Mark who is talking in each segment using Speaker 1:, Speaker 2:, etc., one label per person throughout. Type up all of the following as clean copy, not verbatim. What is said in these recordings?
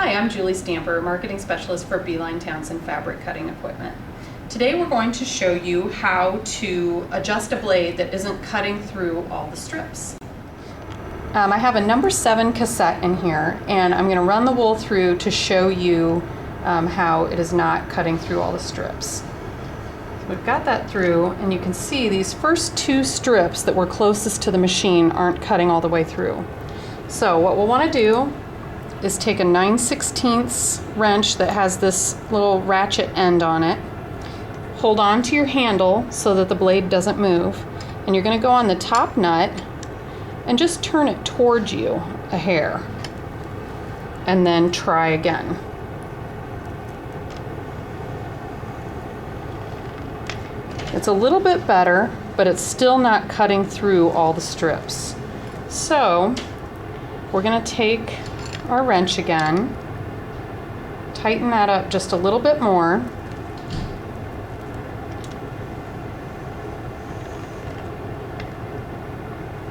Speaker 1: Hi, I'm Julie Stamper, Marketing Specialist for Beeline Townsend Fabric Cutting Equipment. Today we're going to show you how to adjust a blade that isn't cutting through all the strips. I have a number 7 cassette in here, and I'm going to run the wool through to show you how it is not cutting through all the strips. So we've got that through, and you can see these first 2 strips that were closest to the machine aren't cutting all the way through. So what we'll want to do is take a 9/16 wrench that has this little ratchet end on it. Hold on to your handle so that the blade doesn't move, and you're going to go on the top nut and just turn it towards you a hair, and then try again. It's a little bit better, but it's still not cutting through all the strips. So we're going to take our wrench again, tighten that up just a little bit more,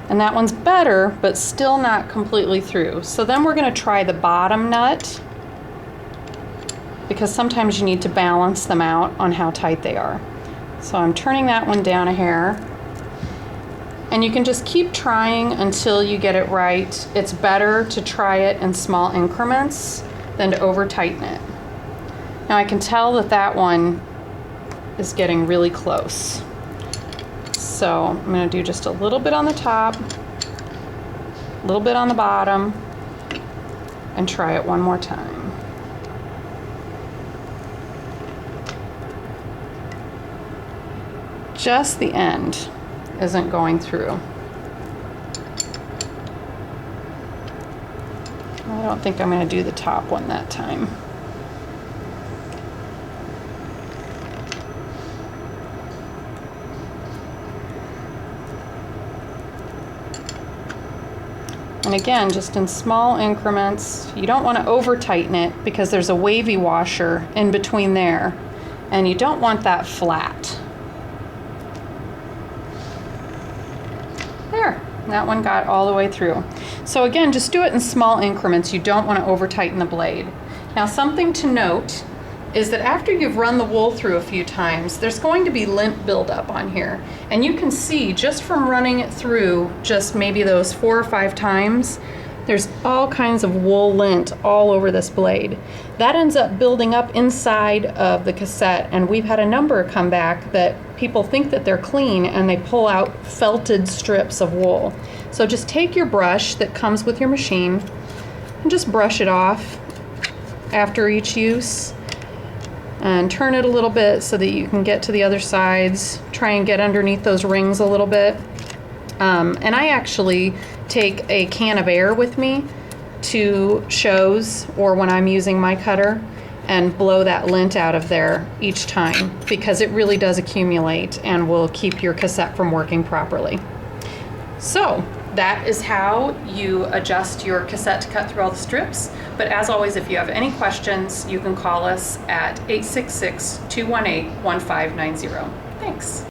Speaker 1: and that one's better but still not completely through. So then we're going to try the bottom nut, because sometimes you need to balance them out on how tight they are. So I'm turning that one down a hair, and you can just keep trying until you get it right. It's better to try it in small increments than to over tighten it. Now I can tell that that one is getting really close. So I'm going to do just a little bit on the top, a little bit on the bottom, and try it one more time. Just the end isn't going through. I don't think I'm going to do the top one that time. And again, just in small increments. You don't want to over tighten it because there's a wavy washer in between there, and you don't want that flat. There, that one got all the way through. So again, just do it in small increments. You don't want to over tighten the blade. Now something to note is that after you've run the wool through a few times, there's going to be lint buildup on here. And you can see just from running it through just maybe those 4 or 5 times, there's all kinds of wool lint all over this blade. That ends up building up inside of the cassette, and we've had a number come back that people think that they're clean and they pull out felted strips of wool. So just take your brush that comes with your machine and just brush it off after each use, and turn it a little bit so that you can get to the other sides. Try and get underneath those rings a little bit. And I actually take a can of air with me to shows or when I'm using my cutter and blow that lint out of there each time, because it really does accumulate and will keep your cassette from working properly. So that is how you adjust your cassette to cut through all the strips. But as always, if you have any questions, you can call us at 866-218-1590. Thanks.